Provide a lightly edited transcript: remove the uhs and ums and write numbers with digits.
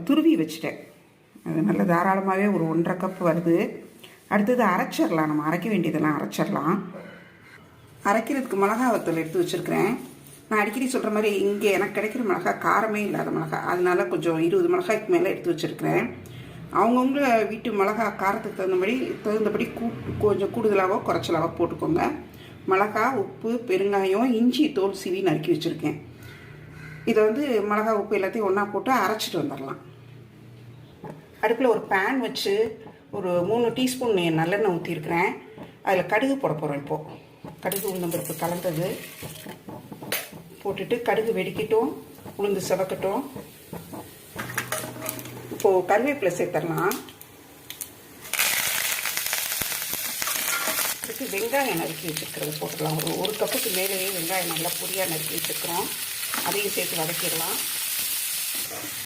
துருவி வச்சுட்டேன். அது நல்ல தாராளமாகவே ஒரு 1.5 கப் வருது. அடுத்தது அரைச்சிடலாம். நம்ம அரைக்க வேண்டியதெல்லாம் அரைச்சிடலாம். அரைக்கிறதுக்கு மிளகா வத்தல் எடுத்து வச்சுருக்கிறேன். நான் அடிக்கடி சொல்கிற மாதிரி இங்கே எனக்கு கிடைக்கிற மிளகா காரமே இல்லாத மிளகா, அதனால கொஞ்சம் 20 மிளகாய்க்கு மேலே எடுத்து வச்சுருக்கிறேன். அவங்கவுங்க வீட்டு மிளகா காரத்துக்கு தகுந்தபடி கொஞ்சம் கூடுதலாகவோ குறைச்சலாகவோ போட்டுக்கோங்க. மிளகா, உப்பு, பெருங்காயம், இஞ்சி தோல் சீவி நறுக்கி வச்சுருக்கேன். இதை மிளகா, உப்பு எல்லாத்தையும் ஒன்றா போட்டு அரைச்சிட்டு வந்துடலாம். அடுப்பில் ஒரு பேன் வச்சு ஒரு 3 டீஸ்பூன் நல்லெண்ணெய் ஊற்றிருக்கிறேன். அதில் கடுகு போட போகிறோம். இப்போது கடுகு உளுந்தம்பருப்பு கலந்தது போட்டுட்டு கடுகு வெடிக்கட்டும், உளுந்து செவக்கட்டும். இப்போது கருவேப்பிலை சேர்த்துடலாம். இதுக்கு வெங்காயம் நறுக்கி வச்சுருக்கிறது போட்டுடலாம். ஒரு கப்புக்கு மேலேயே வெங்காயம் நல்லா பொடியாக நறுக்கி வச்சுருக்கிறோம். அதையும் சேர்த்து வதக்கிடலாம்.